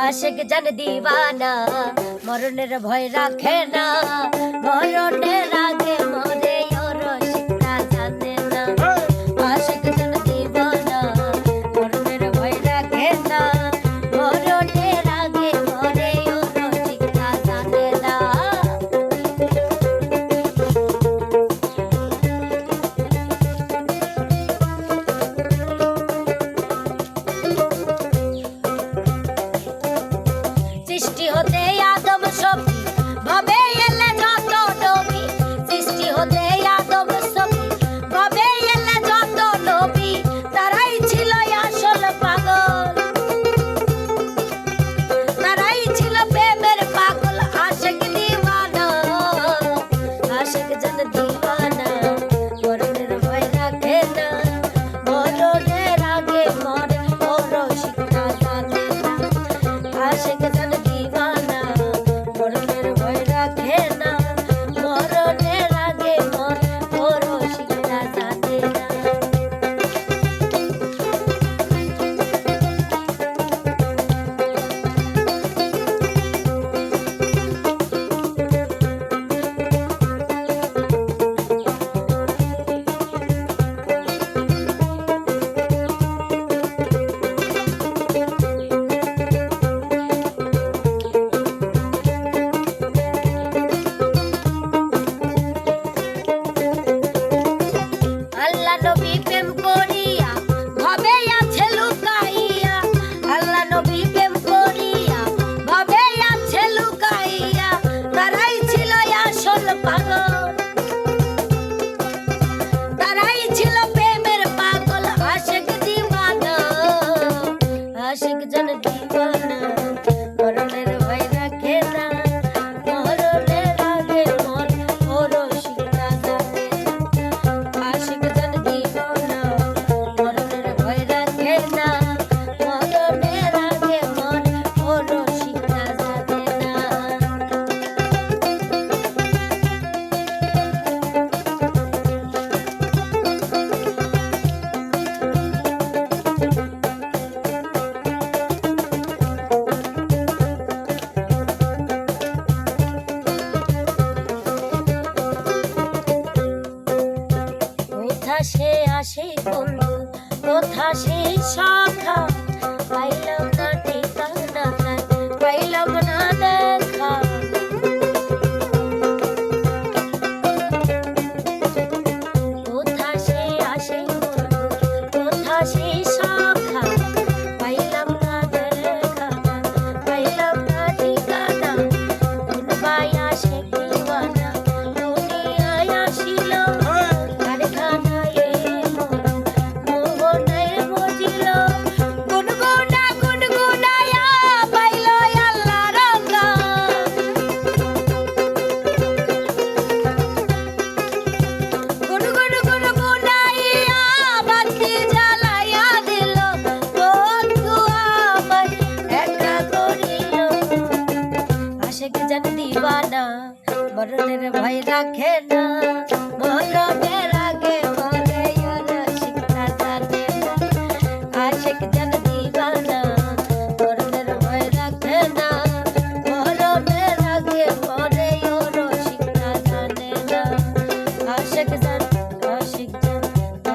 আশিক জান দিওয়ানা মরণের ভয় রাখে না, মরণের আগে মরে ওর শিক্ষা জানে না। আশিক জান দিওয়ানা মরণের ভয় রাখে না, মরণের আগে মরে ওর শিক্ষা জানে না। সৃষ্টি হতে আদম সখী ভাবে এলে যত নবী, সৃষ্টি হতে আদম সখী ভাবে এলে যত নবী, তারাই ছিল আসল পাগল, তারাই ছিল প্রেমের পাগল। আশিক দিওয়ানা, আশিক জান দিওয়ানা মরণের ভয় রাখে না, মরণের আগে মরে ওর শিক্ষা জানে না। আশিক জান দিওয়ানা মরণের ভয় রাখে না, মরণের আগে মরে ওর শিক্ষা জানে না। আল্লাহ নবী প্রেম করিয়া ভাবে আছে লুকাইয়া, আল্লাহ নবী প্রেম করিয়া ভাবে আছে লুকাইয়া, তারাই ছিল আসল পাগল, তারাই ছিল প্রেমের পাগল। আশিক দিওয়ানা, আশিক জান দিওয়ানা মরণের ভয় রাখে না, মরণের আগে মরে ওর শিক্ষা জানে না। আশিক জান দিওয়ানা মরণের ভয় রাখে না, মরণের আগে মরে ওর শিক্ষা জানে না। কোথা সে আসে বন্ধু, কোথা সে শাখা, পাইলাম না ঠিকানা, পাইলাম না দেখা। কোথা সে আসে বন্ধু, কোথা সে শাখা, পাইলাম না দেখা, পাইলাম না ঠিকানা। কোন বাই আশিক দিওয়ানা দুনিয়ায় আসিল, কারখানায় মোহনায় মজিল, গুনগুনা গুনগুনায়া পাইল আল্লাহর গান। গুনগুন গুনগুনাইয়া বাতি জ্বালাইয়া দিল, বন্ধু আমায় একা করিল। আশিক জান দিওয়ানা মরণের ভয় রাখে না, মরণের আগে মরে ওর শিক্ষা জানে না। আশিক জান দিওয়ানা মরণের ভয় রাখে না, মরণের আগে মরে ওর শিক্ষা জানে না। আশিক জান, আশিক জান,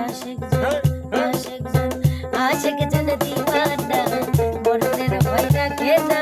আশিক জান, আশিক জান, আশিক জান দিওয়ানা মরণের ভয় রাখে না,